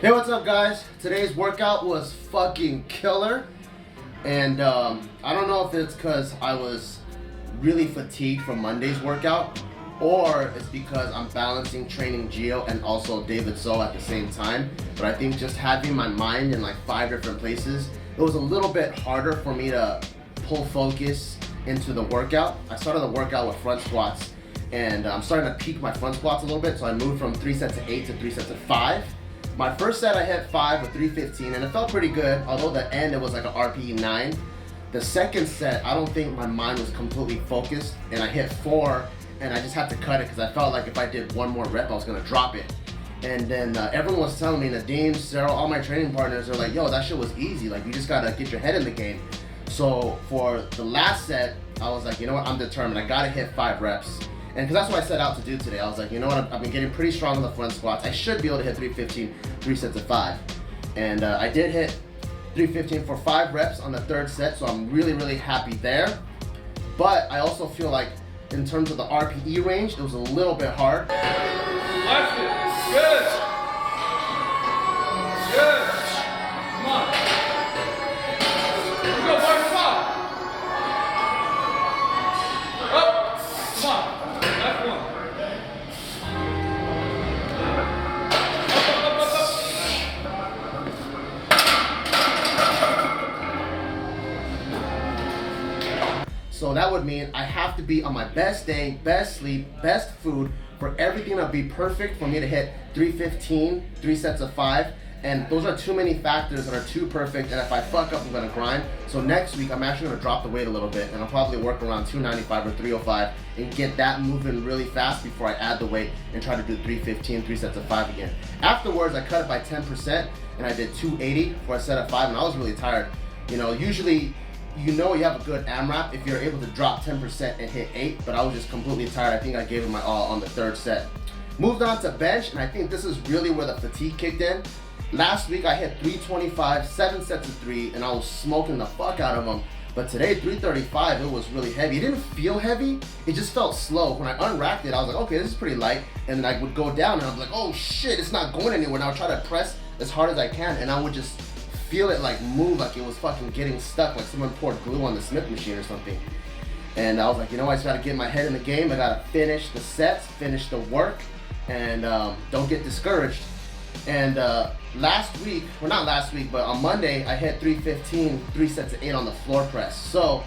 Hey, what's up guys? Today's workout was fucking killer. And I don't know if it's because I was really fatigued from Monday's workout or it's because I'm balancing training Gio and also David So at the same time. But I think just having my mind in like 5 different places, it was a little bit harder for me to pull focus into the workout. I started the workout with front squats and I'm starting to peak my front squats a little bit. So I moved from 3 sets of 8 to 3 sets of 5. My first set I hit 5 with 315 and it felt pretty good, although the end it was like an RPE 9. The second set, I don't think my mind was completely focused and I hit 4 and I just had to cut it because I felt like if I did one more rep I was gonna drop it. And then everyone was telling me, Nadeem, Cyril, all my training partners are like, yo, that shit was easy, like you just gotta get your head in the game. So for the last set, I was like, you know what, I'm determined, I gotta hit 5 reps. And because that's what I set out to do today. I was like, you know what, I've been getting pretty strong on the front squats. I should be able to hit 315, 3 sets of 5. And I did hit 315 for 5 reps on the third set, so I'm really, really happy there. But I also feel like in terms of the RPE range, it was a little bit hard. Left it. Good. Good. Come on. Let's go, boys. Come on. Up. Come on. Left one. So that would mean I have to be on my best day, best sleep, best food, for everything to be perfect for me to hit 315, 3 sets of 5. And those are too many factors that are too perfect, and if I fuck up, I'm gonna grind. So next week, I'm actually gonna drop the weight a little bit, and I'll probably work around 295 or 305 and get that moving really fast before I add the weight and try to do 315, 3 sets of 5 again. Afterwards, I cut it by 10%, and I did 280 for a set of 5, and I was really tired. You know, usually, you know you have a good AMRAP if you're able to drop 10% and hit 8, but I was just completely tired. I think I gave it my all on the third set. Moved on to bench, and I think this is really where the fatigue kicked in. Last week I hit 325, 7 sets of 3, and I was smoking the fuck out of them. But today, 335, it was really heavy. It didn't feel heavy, it just felt slow. When I unracked it, I was like, okay, this is pretty light. And then I would go down and I was like, oh shit, it's not going anywhere. And I would try to press as hard as I can, and I would just feel it like move, like it was fucking getting stuck, like someone poured glue on the Smith machine or something. And I was like, you know, I just gotta get my head in the game. I gotta finish the sets, finish the work, and don't get discouraged. And last week, well not last week, but on Monday, I hit 315, 3 sets of 8 on the floor press. So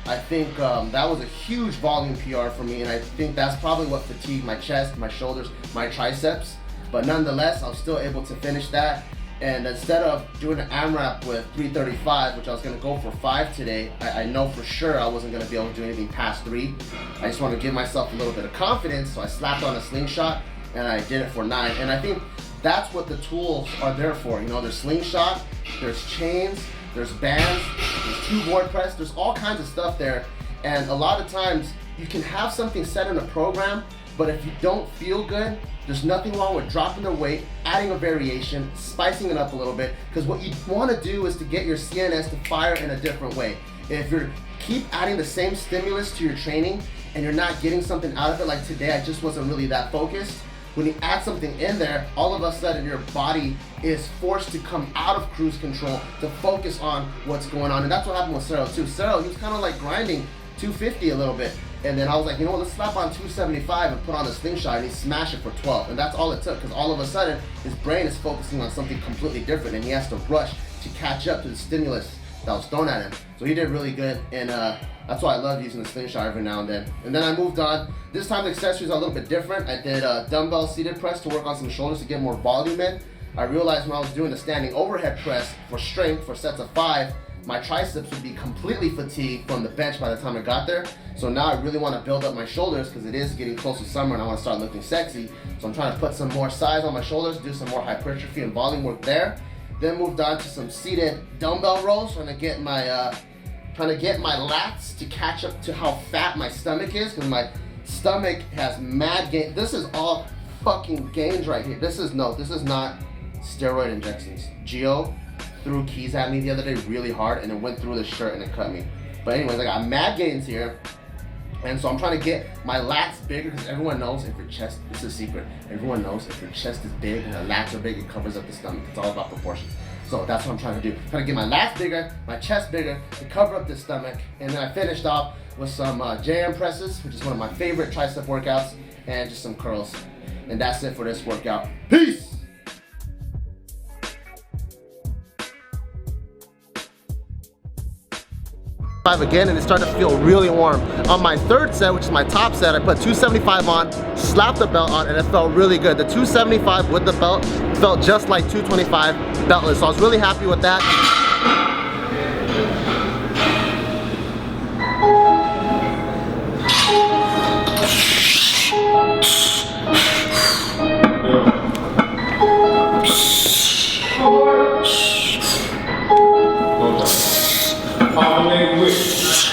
I think that was a huge volume PR for me, and I think that's probably what fatigued my chest, my shoulders, my triceps. But nonetheless, I was still able to finish that. And instead of doing an AMRAP with 335, which I was gonna go for 5 today, I know for sure I wasn't gonna be able to do anything past 3. I just wanna give myself a little bit of confidence, so I slapped on a slingshot and I did it for 9. And I think that's what the tools are there for. You know, there's slingshot, there's chains, there's bands, there's 2 board press, there's all kinds of stuff there. And a lot of times you can have something set in a program, but if you don't feel good, there's nothing wrong with dropping the weight, adding a variation, spicing it up a little bit, because what you want to do is to get your CNS to fire in a different way. If you keep adding the same stimulus to your training and you're not getting something out of it, like today I just wasn't really that focused, when you add something in there, all of a sudden your body is forced to come out of cruise control to focus on what's going on. And that's what happened with Cyril too. Cyril, he was kind of like grinding 250 a little bit. And then I was like, you know what, let's slap on 275 and put on the slingshot, and he smashed it for 12. And that's all it took, because all of a sudden, his brain is focusing on something completely different, and he has to rush to catch up to the stimulus that was thrown at him. So he did really good, and that's why I love using the slingshot every now and then. And then I moved on. This time the accessories are a little bit different. I did a dumbbell seated press to work on some shoulders to get more volume in. I realized when I was doing the standing overhead press for strength for sets of 5, my triceps would be completely fatigued from the bench by the time I got there. So now I really want to build up my shoulders because it is getting close to summer and I want to start looking sexy. So I'm trying to put some more size on my shoulders, do some more hypertrophy and volume work there. Then moved on to some seated dumbbell rows, trying to get my lats to catch up to how fat my stomach is, because my stomach has mad gain. This is all fucking gains right here. This is not steroid injections. Gio threw keys at me the other day really hard and it went through the shirt and it cut me. But anyways, I got mad gains here. And so I'm trying to get my lats bigger, because everyone knows if your chest, this is a secret, everyone knows if your chest is big and the lats are big, it covers up the stomach. It's all about proportions. So that's what I'm trying to do. I'm trying to get my lats bigger, my chest bigger, to cover up the stomach. And then I finished off with some JM presses, which is one of my favorite tricep workouts, and just some curls. And that's it for this workout. Peace! Again, and it started to feel really warm. On my third set, which is my top set, I put 275 on, slapped the belt on, and it felt really good. The 275 with the belt felt just like 225 beltless, so I was really happy with that.